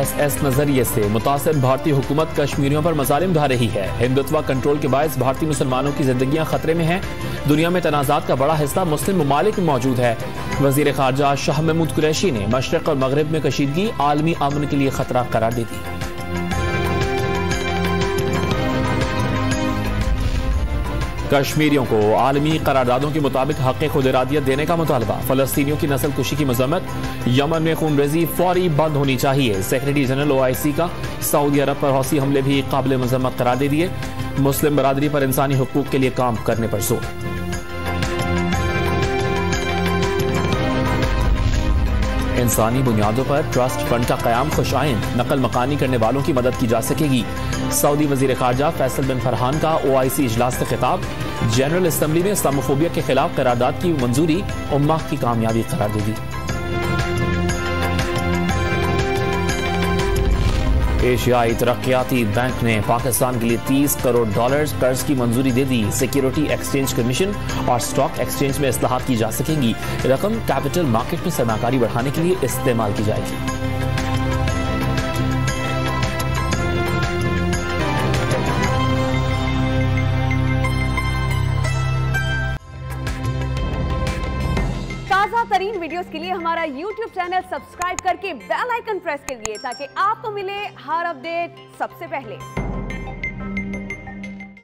ISS नजरिए से मुतासिर भारतीय हुकूमत कश्मीरियों पर मजालिम ढा रही है। हिंदुत्व कंट्रोल के बायस भारतीय मुसलमानों की जिंदगियां खतरे में हैं। दुनिया में तनाजात का बड़ा हिस्सा मुस्लिम ममालिक में मौजूद है। वजीर खारजा शाह महमूद कुरैशी ने मशरक और मगरब में कशीदगी आलमी अमन के लिए खतरा करार दे दी। कश्मीरियों को आलमी करारदादों के मुताबिक हक़ खुद इरादियत देने का मुतालबा। फलस्तीनियों की नस्ल कुशी की मजम्मत। यमन में खूनरेजी फौरी बंद होनी चाहिए। सेक्रेटरी जनरल OIC का सऊदी अरब पर हौसी हमले भी काबिल मजम्मत करार दे दिए। मुस्लिम बरादरी पर इंसानी हुकूक के लिए काम करने पर जोर। इंसानी बुनियादों पर ट्रस्ट फंड का कयाम खुशाइन। नकल मकानी करने वालों की मदद की जा सकेगी। सऊदी वजीर खारजा फैसल बिन फरहान का OIC इजलास से खिताब। जनरल असम्बली में इस्लामोफोबिया के खिलाफ करारदाद की मंजूरी उम्मा की कामयाबी करार दे दी। एशियाई तरक्याती बैंक ने पाकिस्तान के लिए $30 करोड़ कर्ज की मंजूरी दे दी। सिक्योरिटी एक्सचेंज कमीशन और स्टॉक एक्सचेंज में इस्लाहात की जा सकेंगी। रकम कैपिटल मार्केट में सरमाकारी बढ़ाने के लिए इस्तेमाल की जाएगी। ताज़ा तरीन वीडियोस के लिए हमारा YouTube चैनल सब्सक्राइब करके बेल आइकन प्रेस करिए ताकि आपको मिले हर अपडेट सबसे पहले।